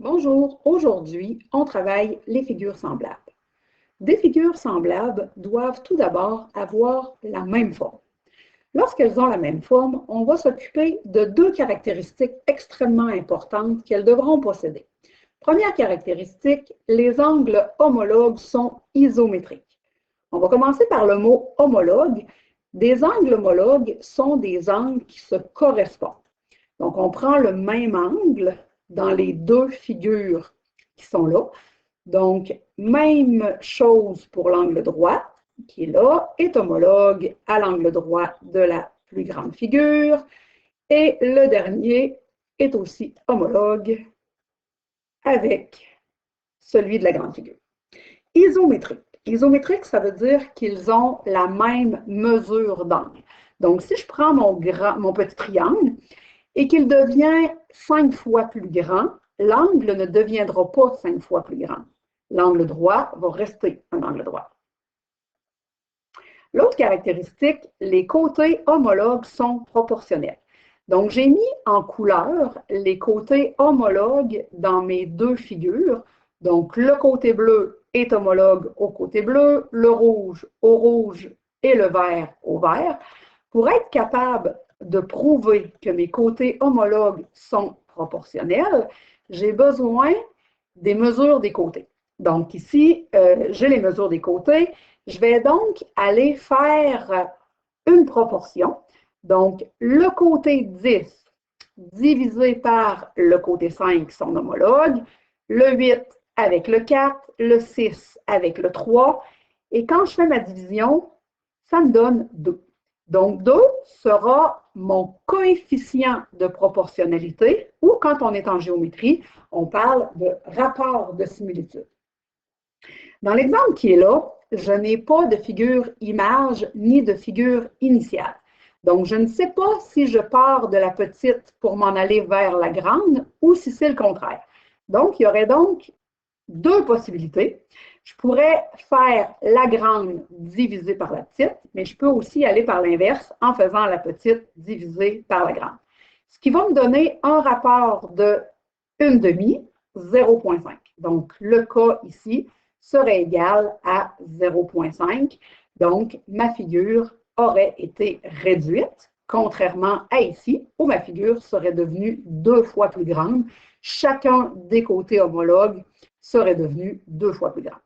Bonjour, aujourd'hui, on travaille les figures semblables. Des figures semblables doivent tout d'abord avoir la même forme. Lorsqu'elles ont la même forme, on va s'occuper de deux caractéristiques extrêmement importantes qu'elles devront posséder. Première caractéristique, les angles homologues sont isométriques. On va commencer par le mot homologue. Des angles homologues sont des angles qui se correspondent. Donc, on prend le même angle dans les deux figures qui sont là. Donc, même chose pour l'angle droit, qui est là, est homologue à l'angle droit de la plus grande figure. Et le dernier est aussi homologue avec celui de la grande figure. Isométrique. Isométrique, ça veut dire qu'ils ont la même mesure d'angle. Donc, si je prends mon petit triangle et qu'il devient 5 fois plus grand, l'angle ne deviendra pas 5 fois plus grand. L'angle droit va rester un angle droit. L'autre caractéristique, les côtés homologues sont proportionnels. Donc, j'ai mis en couleur les côtés homologues dans mes deux figures. Donc, le côté bleu est homologue au côté bleu, le rouge au rouge et le vert au vert. Pour être capable de prouver que mes côtés homologues sont proportionnels, j'ai besoin des mesures des côtés. Donc, ici, j'ai les mesures des côtés. Je vais donc aller faire une proportion. Donc, le côté 10 divisé par le côté 5 sont homologues, le 8 avec le 4, le 6 avec le 3. Et quand je fais ma division, ça me donne 2. Donc, 2 sera mon coefficient de proportionnalité, ou quand on est en géométrie, on parle de rapport de similitude. Dans l'exemple qui est là, je n'ai pas de figure image ni de figure initiale. Donc, je ne sais pas si je pars de la petite pour m'en aller vers la grande ou si c'est le contraire. Donc, il y aurait donc deux possibilités. Je pourrais faire la grande divisée par la petite, mais je peux aussi aller par l'inverse en faisant la petite divisée par la grande. Ce qui va me donner un rapport de 1/2, 0,5. Donc, le cas ici serait égal à 0,5. Donc, ma figure aurait été réduite, contrairement à ici, où ma figure serait devenue 2 fois plus grande. Chacun des côtés homologues serait devenu 2 fois plus grand.